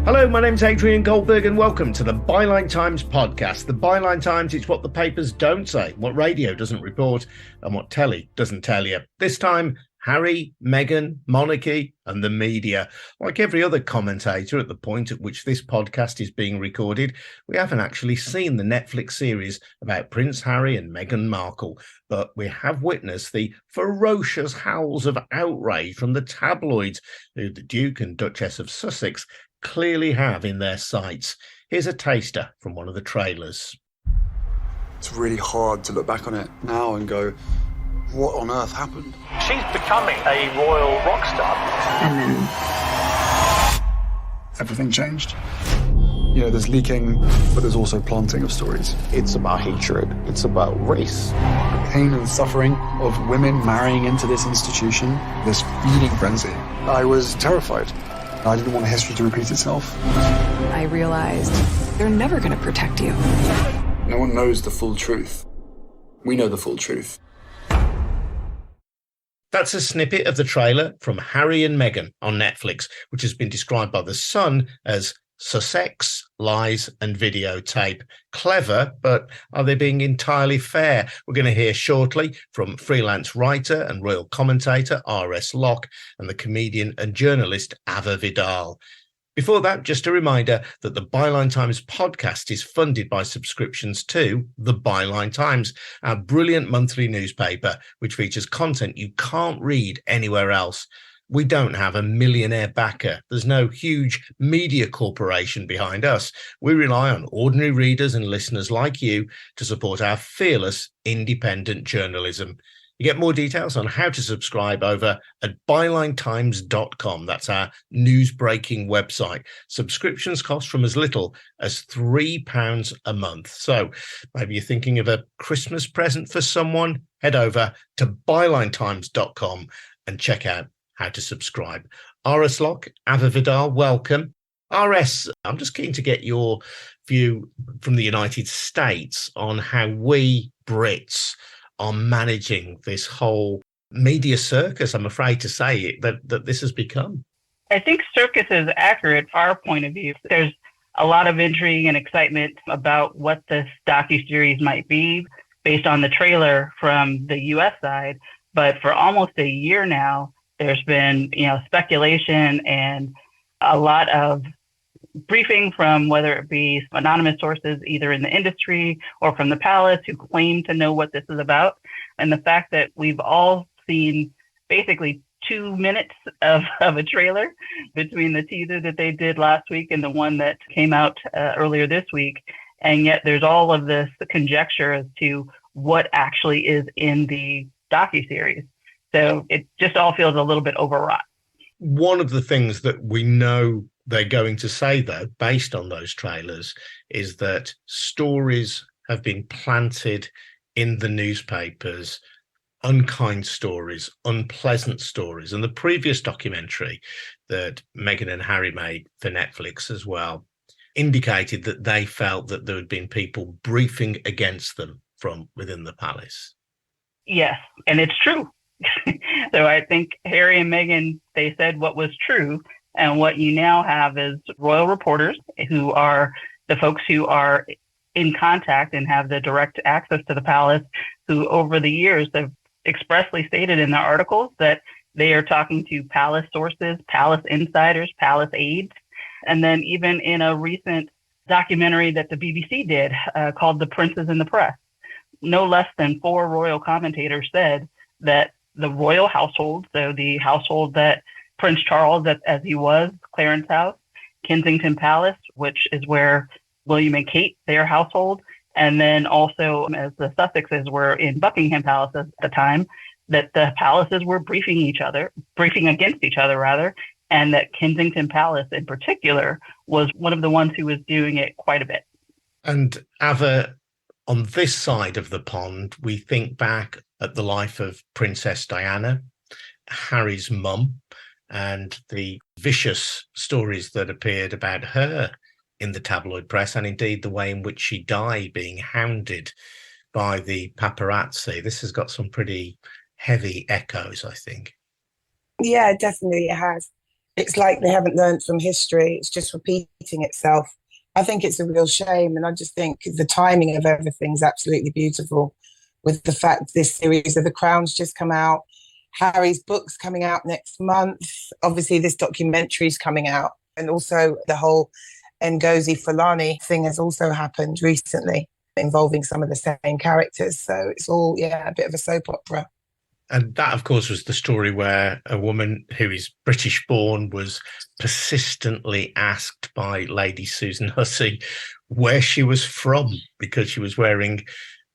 Hello, my name's Adrian Goldberg and welcome to the Byline Times podcast. The Byline Times is what the papers don't say, what radio doesn't report, and what telly doesn't tell you. This time, Harry, Meghan, Monarchy, and the media. Like every other commentator at the point at which this podcast is being recorded, we haven't actually seen the Netflix series about Prince Harry and Meghan Markle, but we have witnessed the ferocious howls of outrage from the tabloids, who the Duke and Duchess of Sussex clearly have in their sights. Here's a taster from one of the trailers. It's really hard to look back on it now and go, what on earth happened? She's becoming a royal rock star. And then everything changed. You know, there's leaking, but there's also planting of stories. It's about hatred. It's about race. The pain and suffering of women marrying into this institution, this feeding frenzy. I was terrified. I didn't want history to repeat itself. I realized they're never going to protect you. No one knows the full truth. We know the full truth. That's a snippet of the trailer from Harry and Meghan on Netflix, which has been described by The Sun as Sussex, lies and videotape. Clever, but are they being entirely fair? We're going to hear shortly from freelance writer and royal commentator RS Locke and the comedian and journalist Avva Vidal. Before that, just a reminder that the Byline Times podcast is funded by subscriptions to the Byline Times, our brilliant monthly newspaper, which features content you can't read anywhere else. We don't have a millionaire backer. There's no huge media corporation behind us. We rely on ordinary readers and listeners like you to support our fearless independent journalism. You get more details on how to subscribe over at bylinetimes.com. That's our news-breaking website. Subscriptions cost from as little as £3 a month. So maybe you're thinking of a Christmas present for someone, head over to bylinetimes.com and check out how to subscribe. RS Locke, Avva Vidal, welcome. RS, I'm just keen to get your view from the United States on how we Brits are managing this whole media circus, I'm afraid to say it, that this has become. I think circus is accurate from our point of view. There's a lot of intrigue and excitement about what this docuseries might be based on the trailer from the U.S. side. But for almost a year now, there's been, speculation and a lot of briefing from whether it be anonymous sources, either in the industry or from the palace, who claim to know what this is about. And the fact that we've all seen basically 2 minutes of a trailer between the teaser that they did last week and the one that came out earlier this week. And yet there's all of this conjecture as to what actually is in the docuseries. So it just all feels a little bit overwrought. One of the things that we know they're going to say, though, based on those trailers, is that stories have been planted in the newspapers, unkind stories, unpleasant stories. And the previous documentary that Meghan and Harry made for Netflix as well indicated that they felt that there had been people briefing against them from within the palace. Yes, and it's true. So I think Harry and Meghan, they said what was true. And what you now have is royal reporters who are the folks who are in contact and have the direct access to the palace, who over the years have expressly stated in their articles that they are talking to palace sources, palace insiders, palace aides. And then even in a recent documentary that the BBC did called The Princes in the Press, no less than 4 royal commentators said that the royal household, so the household that Prince Charles, as he was, Clarence House, Kensington Palace, which is where William and Kate, their household, and then also as the Sussexes were in Buckingham Palace at the time, that the palaces were briefing against each other rather, and that Kensington Palace in particular was one of the ones who was doing it quite a bit. And Avva, on this side of the pond, we think back at the life of Princess Diana, Harry's mum, and the vicious stories that appeared about her in the tabloid press, and indeed the way in which she died, being hounded by the paparazzi. This has got some pretty heavy echoes, I think. Yeah, definitely it has. It's like they haven't learned from history. It's just repeating itself. I think it's a real shame. And I just think the timing of everything is absolutely beautiful, with the fact this series of The Crown's just come out. Harry's book's coming out next month. Obviously, this documentary's coming out. And also the whole Ngozi Fulani thing has also happened recently, involving some of the same characters. So it's all, a bit of a soap opera. And that, of course, was the story where a woman who is British born was persistently asked by Lady Susan Hussey where she was from, because she was wearing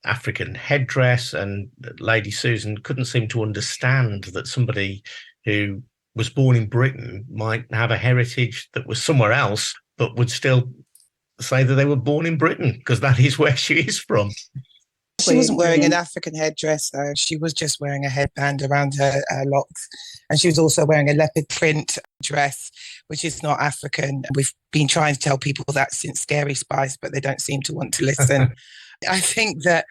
African headdress, and Lady Susan couldn't seem to understand that somebody who was born in Britain might have a heritage that was somewhere else, but would still say that they were born in Britain, because that is where she is from. She wasn't wearing an African headdress, though. She was just wearing a headband around her locks. And she was also wearing a leopard print dress, which is not African. We've been trying to tell people that since Scary Spice, but they don't seem to want to listen. I think that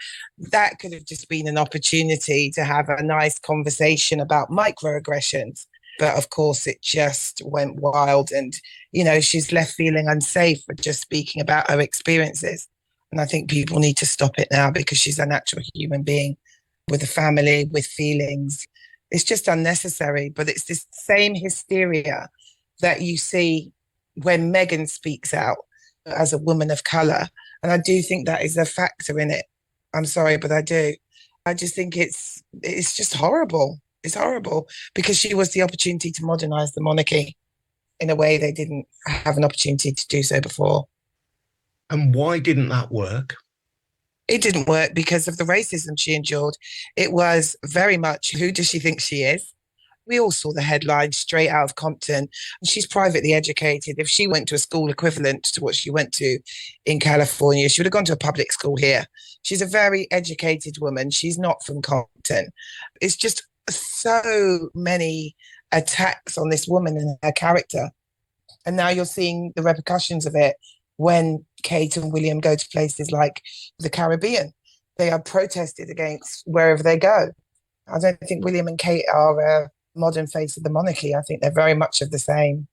could have just been an opportunity to have a nice conversation about microaggressions. But of course, it just went wild. And, she's left feeling unsafe for just speaking about her experiences. And I think people need to stop it now, because she's a natural human being with a family, with feelings. It's just unnecessary. But it's this same hysteria that you see when Meghan speaks out as a woman of colour. And I do think that is a factor in it. I'm sorry, but I do. I just think it's just horrible. It's horrible, because she was the opportunity to modernise the monarchy in a way they didn't have an opportunity to do so before. And why didn't that work? It didn't work because of the racism she endured. It was very much, who does she think she is? We all saw the headline straight out of Compton. She's privately educated. If she went to a school equivalent to what she went to in California, she would have gone to a public school here. She's a very educated woman. She's not from Compton. It's just so many attacks on this woman and her character. And now you're seeing the repercussions of it when Kate and William go to places like the Caribbean. They are protested against wherever they go. I don't think William and Kate are a modern face of the monarchy. I think they're very much of the same.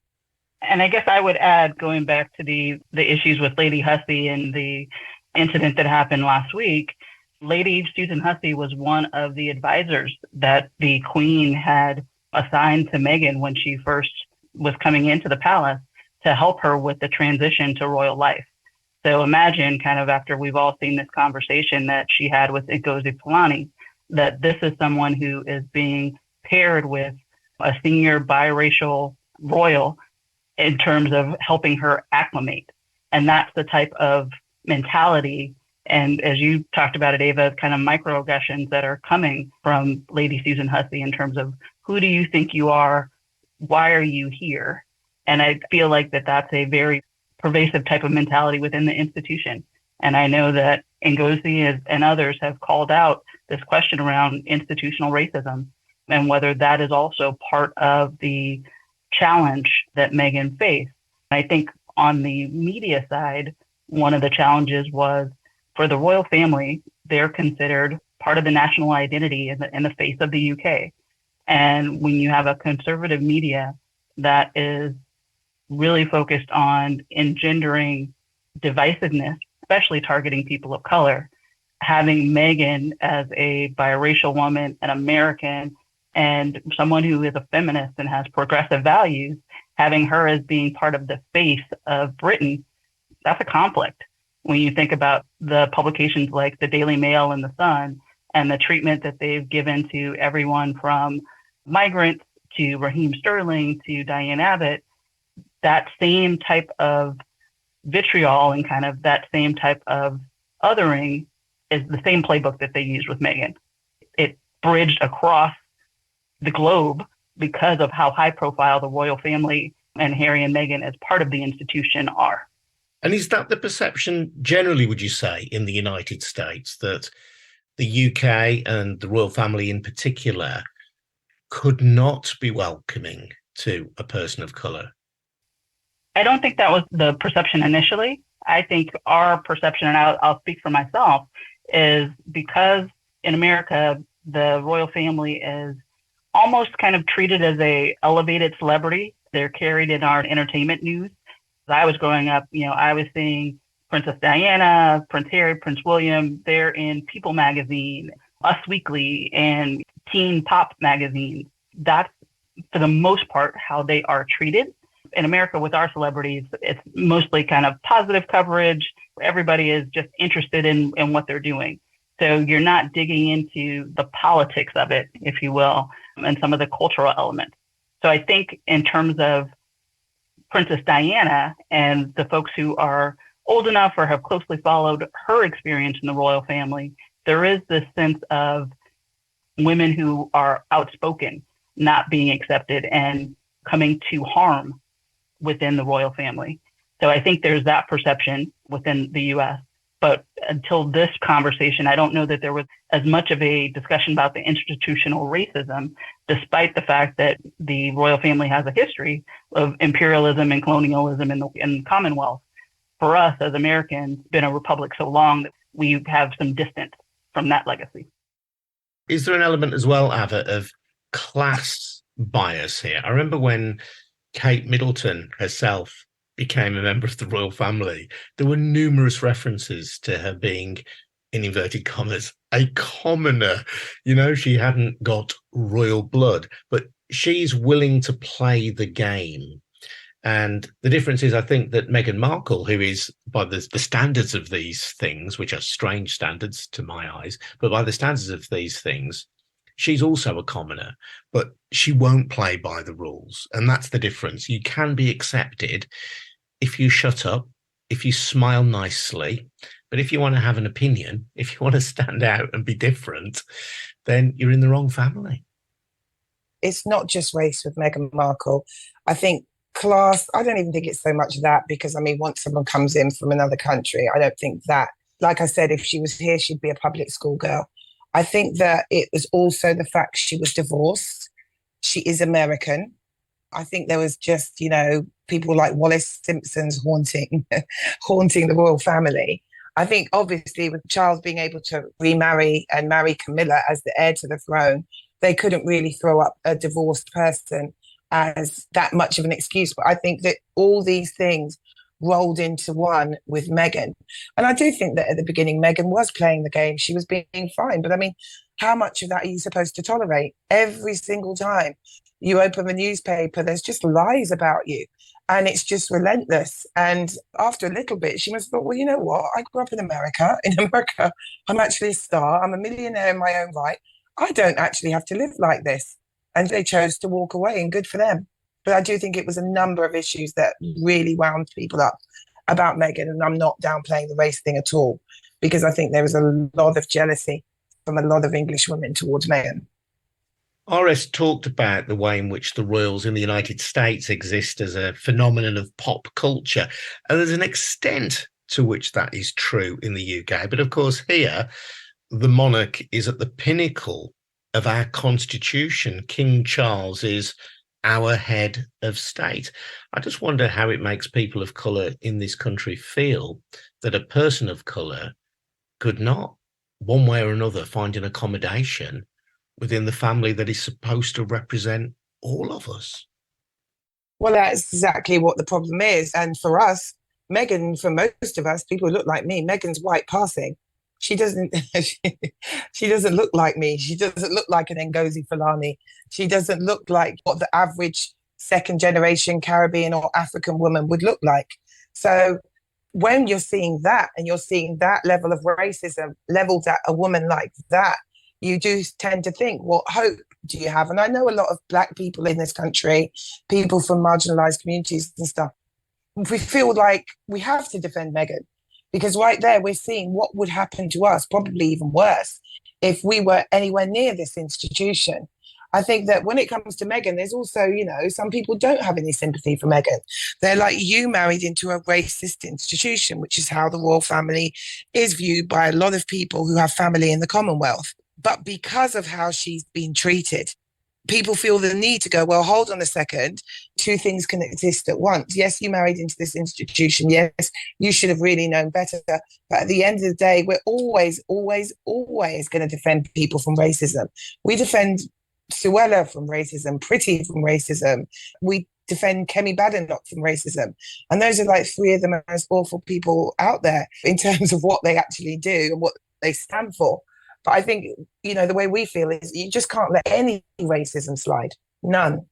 And I guess I would add, going back to the issues with Lady Hussey and the incident that happened last week, Lady Susan Hussey was one of the advisors that the Queen had assigned to Meghan when she first was coming into the palace, to help her with the transition to royal life. So imagine, kind of after we've all seen this conversation that she had with Ngozi Fulani, that this is someone who is being paired with a senior biracial royal in terms of helping her acclimate. And that's the type of mentality, and as you talked about it, Ava, kind of microaggressions that are coming from Lady Susan Hussey in terms of, who do you think you are? Why are you here? And I feel like that's a very pervasive type of mentality within the institution. And I know that Ngozi and others have called out this question around institutional racism, and whether that is also part of the challenge that Meghan faced. I think on the media side, one of the challenges was, for the royal family, they're considered part of the national identity in the face of the UK. And when you have a conservative media that is really focused on engendering divisiveness, especially targeting people of color, having Meghan as a biracial woman, an American, and someone who is a feminist and has progressive values, having her as being part of the face of Britain, that's a conflict. When you think about the publications like the Daily Mail and the Sun, and the treatment that they've given to everyone from migrants to Raheem Sterling to Diane Abbott, that same type of vitriol and kind of that same type of othering is the same playbook that they used with Meghan. It bridged across the globe because of how high profile the royal family and Harry and Meghan as part of the institution are. And is that the perception generally, would you say, in the United States, that the UK and the royal family in particular could not be welcoming to a person of colour? I don't think that was the perception initially. I think our perception, and I'll speak for myself, is because in America, the royal family is almost kind of treated as a elevated celebrity They're carried in our entertainment news. As I was growing up, I was seeing Princess Diana, Prince Harry, Prince William. They're in People magazine, Us Weekly, and Teen Pop magazine. That's, for the most part, how they are treated. In America, with our celebrities, it's mostly kind of positive coverage. Everybody is just interested in what they're doing. So you're not digging into the politics of it, if you will, and some of the cultural elements. So I think in terms of Princess Diana and the folks who are old enough or have closely followed her experience in the royal family, there is this sense of women who are outspoken not being accepted and coming to harm within the royal family. So I think there's that perception within the US. But until this conversation, I don't know that there was as much of a discussion about the institutional racism, despite the fact that the royal family has a history of imperialism and colonialism in the Commonwealth. For us as Americans, it's been a republic so long that we have some distance from that legacy. Is there an element as well, Avva, of class bias here? I remember when Kate Middleton herself became a member of the royal family, there were numerous references to her being, in inverted commas, a commoner. She hadn't got royal blood, but she's willing to play the game. And the difference is, I think, that Meghan Markle, who is, by the standards of these things, which are strange standards to my eyes, but by the standards of these things, she's also a commoner, but she won't play by the rules. And that's the difference. You can be accepted if you shut up, if you smile nicely, but if you want to have an opinion, if you want to stand out and be different, then you're in the wrong family. It's not just race with Meghan Markle. I think class, I don't even think it's so much that, because once someone comes in from another country, I don't think that, like I said, if she was here, she'd be a public school girl. I think that it was also the fact she was divorced. She is American. I think there was just, people like Wallace Simpson's haunting the royal family. I think obviously with Charles being able to remarry and marry Camilla as the heir to the throne, they couldn't really throw up a divorced person as that much of an excuse. But I think that all these things rolled into one with Meghan. And I do think that at the beginning, Meghan was playing the game. She was being fine. But how much of that are you supposed to tolerate? Every single time you open the newspaper, there's just lies about you. And it's just relentless. And after a little bit, she must have thought, well, you know what? I grew up in America. In America, I'm actually a star. I'm a millionaire in my own right. I don't actually have to live like this. And they chose to walk away, and good for them. But I do think it was a number of issues that really wound people up about Meghan. And I'm not downplaying the race thing at all, because I think there was a lot of jealousy from a lot of English women towards Meghan. RS talked about the way in which the royals in the United States exist as a phenomenon of pop culture. And there's an extent to which that is true in the UK. But of course, here, the monarch is at the pinnacle of our constitution. King Charles is our head of state. I just wonder how it makes people of colour in this country feel that a person of colour could not, one way or another, find an accommodation within the family that is supposed to represent all of us. Well, that's exactly what the problem is. And for us, Meghan, for most of us, people who look like me, Meghan's white passing. She doesn't she doesn't look like me. She doesn't look like an Ngozi Fulani. She doesn't look like what the average second generation Caribbean or African woman would look like. So when you're seeing that, and you're seeing that level of racism leveled at a woman like that, you do tend to think, what hope do you have? And I know a lot of Black people in this country, people from marginalized communities and stuff, we feel like we have to defend Meghan, because right there we're seeing what would happen to us, probably even worse, if we were anywhere near this institution. I think that when it comes to Meghan, there's also, some people don't have any sympathy for Meghan. They're like, you married into a racist institution, which is how the royal family is viewed by a lot of people who have family in the Commonwealth. But because of how she's been treated, people feel the need to go, well, hold on a second, two things can exist at once. Yes, you married into this institution. Yes, you should have really known better. But at the end of the day, we're always, always, always going to defend people from racism. We defend Suella from racism, Pretty from racism. We defend Kemi Badenoch from racism. And those are like three of the most awful people out there in terms of what they actually do and what they stand for. But I think, you know, the way we feel is you just can't let any racism slide. None.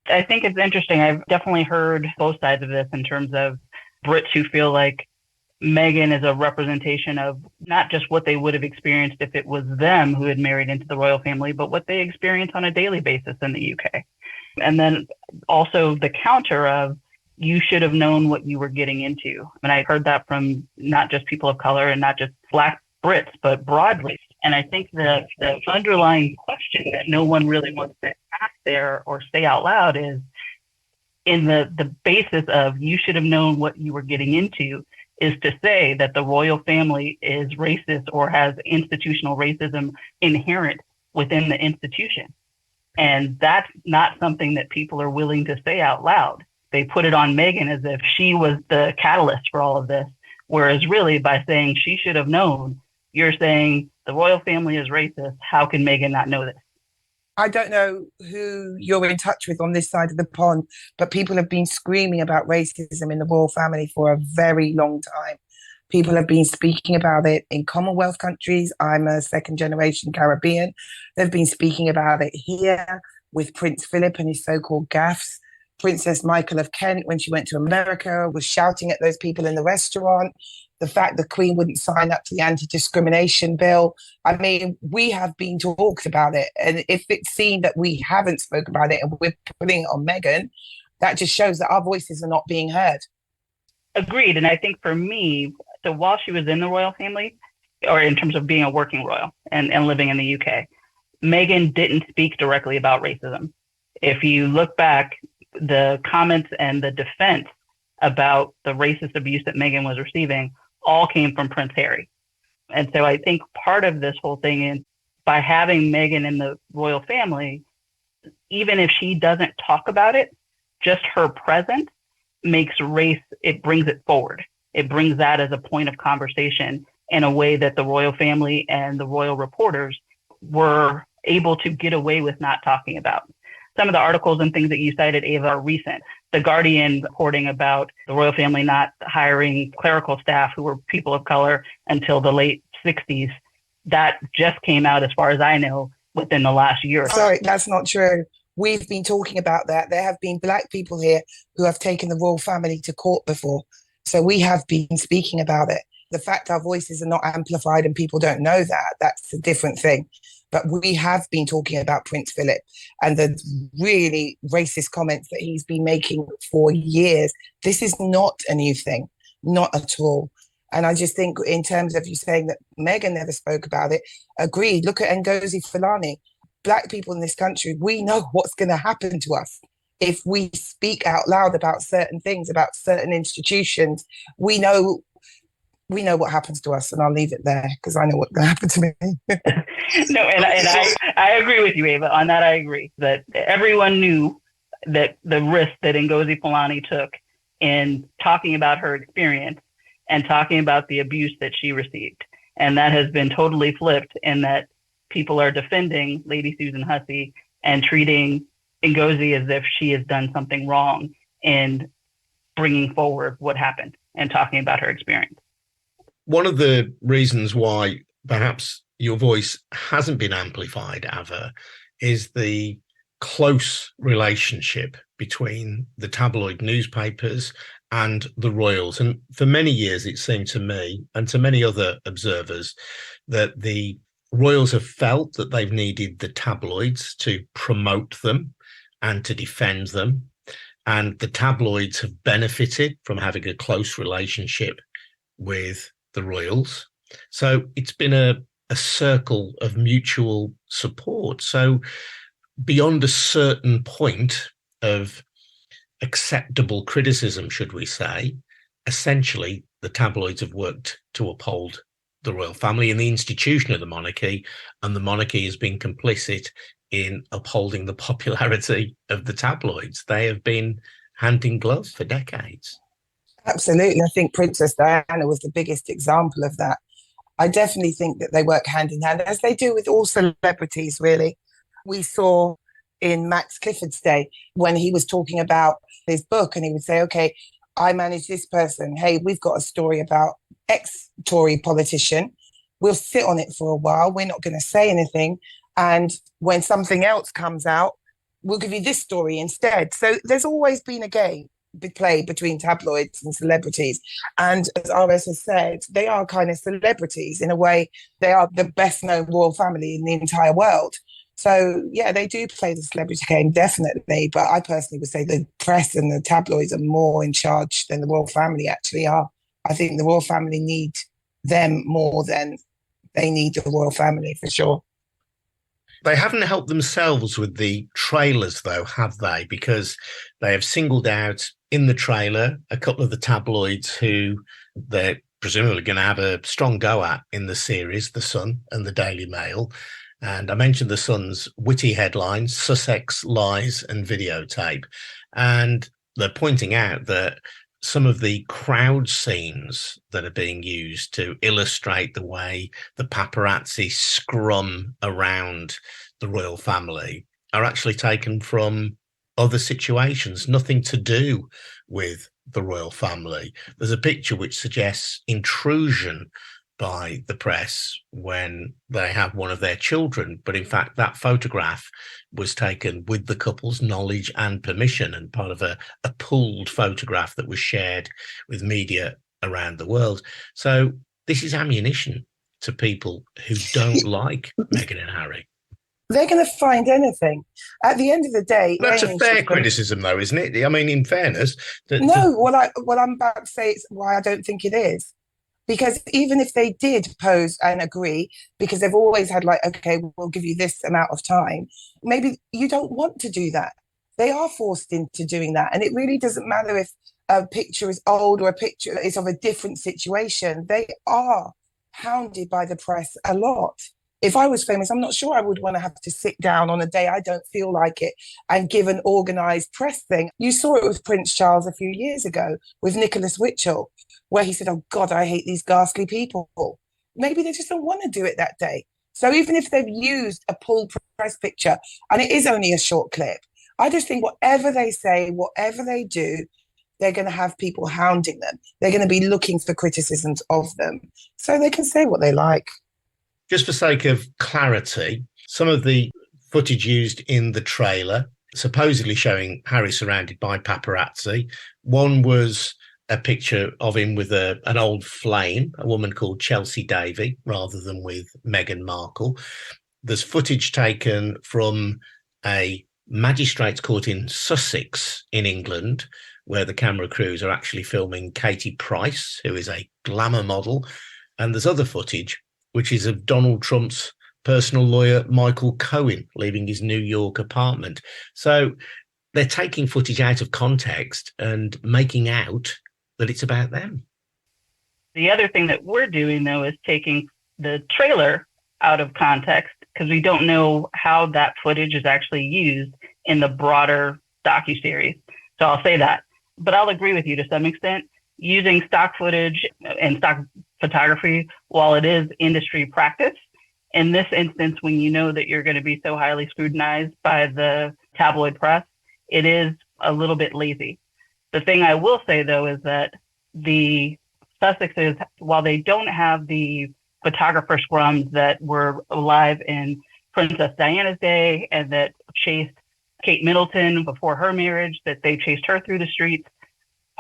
I think it's interesting. I've definitely heard both sides of this in terms of Brits who feel like Meghan is a representation of not just what they would have experienced if it was them who had married into the royal family, but what they experience on a daily basis in the UK. And then also the counter of you should have known what you were getting into. And I heard that from not just people of color and not just Black Brits, but broadly. And I think the underlying question that no one really wants to ask there or say out loud is in the basis of you should have known what you were getting into is to say that the royal family is racist or has institutional racism inherent within the institution. And that's not something that people are willing to say out loud. They put it on Meghan as if she was the catalyst for all of this. Whereas really by saying she should have known, you're saying the royal family is racist. How can Meghan not know this? I don't know who you're in touch with on this side of the pond, but people have been screaming about racism in the royal family for a very long time. People have been speaking about it in Commonwealth countries. I'm a second generation Caribbean. They've been speaking about it here with Prince Philip and his so-called gaffes. Princess Michael of Kent, when she went to America, was shouting at those people in the restaurant. The fact the Queen wouldn't sign up to the anti-discrimination bill. I mean, we have been talked about it. And if it's seen that we haven't spoken about it and we're putting it on Meghan, that just shows that our voices are not being heard. Agreed. And I think for me, so while she was in the royal family, or in terms of being a working royal and living in the UK, Meghan didn't speak directly about racism. If you look back, the comments and the defense about the racist abuse that Meghan was receiving all came from Prince Harry. And so I think part of this whole thing is by having Meghan in the royal family, even if she doesn't talk about it, just her presence makes race, it brings it forward. It brings that as a point of conversation in a way that the royal family and the royal reporters were able to get away with not talking about. Some of the articles and things that you cited, Ava, are recent. The Guardian reporting about the royal family not hiring clerical staff who were people of color until the late 60s. That just came out, as far as I know, within the last year. Sorry, that's not true. We've been talking about that. There have been Black people here who have taken the royal family to court before. So we have been speaking about it. The fact our voices are not amplified and people don't know that, that's a different thing. But we have been talking about Prince Philip and the really racist comments that he's been making for years. This is not a new thing, not at all. And I just think in terms of you saying that Meghan never spoke about it, agreed. Look at Ngozi Fulani. Black people in this country, we know what's going to happen to us. If we speak out loud about certain things, about certain institutions, we know what happens to us, and I'll leave it there because I know what's going to happen to me. No, and I agree with you, Ava. On that, I agree that everyone knew that the risk that Ngozi Fulani took in talking about her experience and talking about the abuse that she received. And that has been totally flipped in that people are defending Lady Susan Hussey and treating Ngozi as if she has done something wrong in bringing forward what happened and talking about her experience. One of the reasons why perhaps your voice hasn't been amplified, Avva, is the close relationship between the tabloid newspapers and the royals. And for many years, it seemed to me and to many other observers that the royals have felt that they've needed the tabloids to promote them and to defend them. And the tabloids have benefited from having a close relationship with the royals. So it's been a circle of mutual support. So beyond a certain point of acceptable criticism, should we say, essentially the tabloids have worked to uphold the royal family and the institution of the monarchy, and the monarchy has been complicit in upholding the popularity of the tabloids. They have been hand in glove for decades. Absolutely. I think Princess Diana was the biggest example of that. I definitely think that they work hand in hand, as they do with all celebrities, really. We saw in Max Clifford's day when he was talking about his book, and he would say, okay, I manage this person. Hey, we've got a story about ex-Tory politician. We'll sit on it for a while. We're not going to say anything. And when something else comes out, we'll give you this story instead. So there's always been a game play between tabloids and celebrities. And as RS has said, they are kind of celebrities in a way. They are the best known royal family in the entire world. So, yeah, they do play the celebrity game, definitely. But I personally would say the press and the tabloids are more in charge than the royal family actually are. I think the royal family need them more than they need the royal family, for sure. They haven't helped themselves with the trailers, though, have they? Because they have singled out in the trailer a couple of the tabloids who they're presumably going to have a strong go at in the series, The Sun and the Daily Mail. And I mentioned The Sun's witty headline, Sussex, Lies and Videotape. And they're pointing out that some of the crowd scenes that are being used to illustrate the way the paparazzi scrum around the royal family are actually taken from other situations, nothing to do with the royal family. There's a picture which suggests intrusion by the press when they have one of their children. But in fact, that photograph was taken with the couple's knowledge and permission and part of a pooled photograph that was shared with media around the world. So this is ammunition to people who don't like Meghan and Harry. They're going to find anything. At the end of the day... That's a fair criticism, though, isn't it? I mean, in fairness... No, what I'm about to say is why I don't think it is. Because even if they did pose and agree, because they've always had like, okay, we'll give you this amount of time, maybe you don't want to do that. They are forced into doing that. And it really doesn't matter if a picture is old or a picture is of a different situation. They are hounded by the press a lot. If I was famous, I'm not sure I would want to have to sit down on a day I don't feel like it and give an organised press thing. You saw it with Prince Charles a few years ago with Nicholas Witchell, where he said, oh, God, I hate these ghastly people. Maybe they just don't want to do it that day. So even if they've used a pulled press picture, and it is only a short clip, I just think whatever they say, whatever they do, they're going to have people hounding them. They're going to be looking for criticisms of them so they can say what they like. Just for sake of clarity, some of the footage used in the trailer, supposedly showing Harry surrounded by paparazzi. One was a picture of him with an old flame, a woman called Chelsea Davy, rather than with Meghan Markle. There's footage taken from a magistrate's court in Sussex in England, where the camera crews are actually filming Katie Price, who is a glamour model. And there's other footage, which is of Donald Trump's personal lawyer, Michael Cohen, leaving his New York apartment. So they're taking footage out of context and making out that it's about them. The other thing that we're doing, though, is taking the trailer out of context because we don't know how that footage is actually used in the broader docuseries. So I'll say that. But I'll agree with you to some extent. Using stock footage and stock photography, while it is industry practice, in this instance, when you know that you're going to be so highly scrutinized by the tabloid press, it is a little bit lazy. The thing I will say, though, is that the Sussexes, while they don't have the photographer scrums that were alive in Princess Diana's day and that chased Kate Middleton before her marriage, that they chased her through the streets,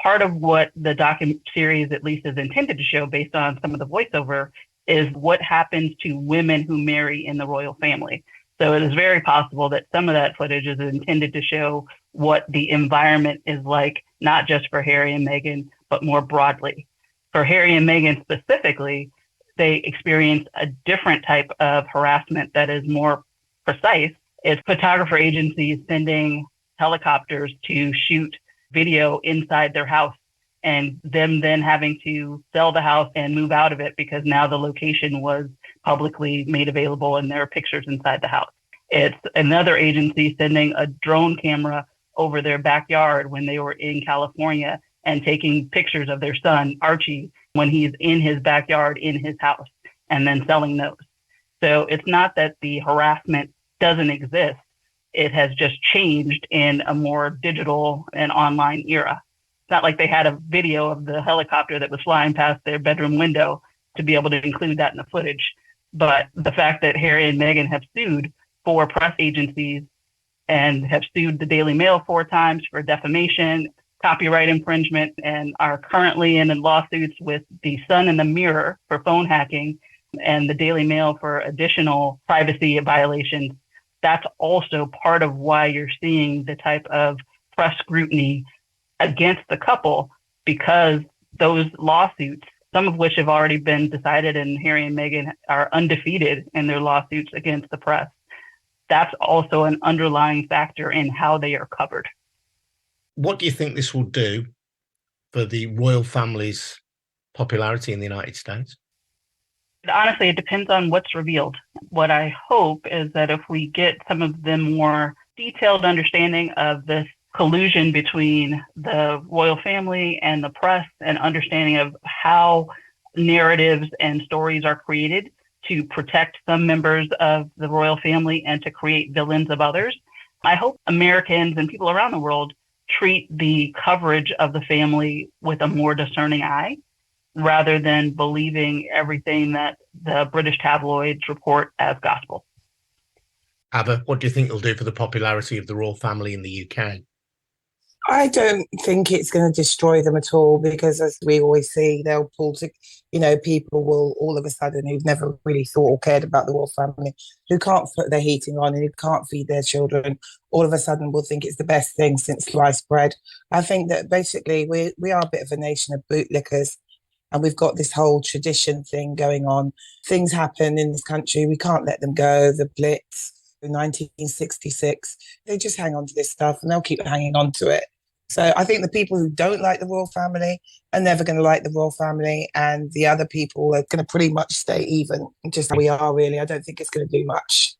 part of what the docu-series at least is intended to show based on some of the voiceover is what happens to women who marry in the royal family. So it is very possible that some of that footage is intended to show what the environment is like, not just for Harry and Meghan, but more broadly. For Harry and Meghan specifically, they experience a different type of harassment that is more precise. It's photographer agencies sending helicopters to shoot video inside their house and them then having to sell the house and move out of it because now the location was publicly made available and there are pictures inside the house. It's another agency sending a drone camera over their backyard when they were in California and taking pictures of their son, Archie, when he's in his backyard in his house and then selling those. So it's not that the harassment doesn't exist. It has just changed in a more digital and online era. It's not like they had a video of the helicopter that was flying past their bedroom window to be able to include that in the footage. But the fact that Harry and Meghan have sued 4 press agencies and have sued the Daily Mail 4 times for defamation, copyright infringement, and are currently in lawsuits with the Sun and the Mirror for phone hacking and the Daily Mail for additional privacy violations. That's also part of why you're seeing the type of press scrutiny against the couple, because those lawsuits, some of which have already been decided, and Harry and Meghan are undefeated in their lawsuits against the press. That's also an underlying factor in how they are covered. What do you think this will do for the royal family's popularity in the United States? Honestly, it depends on what's revealed. What I hope is that if we get some of the more detailed understanding of this collusion between the royal family and the press, and understanding of how narratives and stories are created to protect some members of the royal family and to create villains of others, I hope Americans and people around the world treat the coverage of the family with a more discerning eye, rather than believing everything that the British tabloids report as gospel. Avva, what do you think it'll do for the popularity of the royal family in the UK? I don't think it's going to destroy them at all, because as we always see, they'll pull to, people will all of a sudden, who've never really thought or cared about the royal family, who can't put their heating on and who can't feed their children, all of a sudden will think it's the best thing since sliced bread. I think that basically we are a bit of a nation of bootlickers, and we've got this whole tradition thing going on. Things happen in this country, we can't let them go. The Blitz, 1966, they just hang on to this stuff and they'll keep hanging on to it. So I think the people who don't like the royal family are never going to like the royal family, and the other people are going to pretty much stay even, just how we are really. I don't think it's going to do much.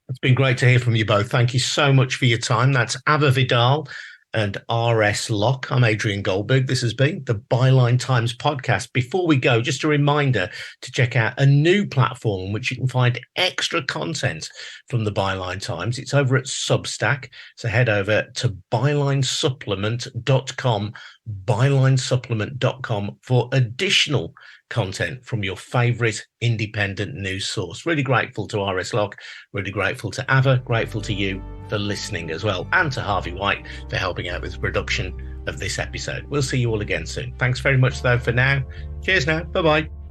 It's been great to hear from you both. Thank you so much for your time. That's Avva Vidal and RS Locke. I'm Adrian Goldberg. This has been the Byline Times podcast. Before we go, just a reminder to check out a new platform which you can find extra content from the Byline Times. It's over at Substack. So head over to bylinesupplement.com, bylinesupplement.com for additional content from your favourite independent news source. Really grateful to RS Locke, really grateful to Avva, grateful to you for listening as well, and to Harvey White for helping out with the production of this episode. We'll see you all again soon. Thanks very much though for now. Cheers now. Bye-bye.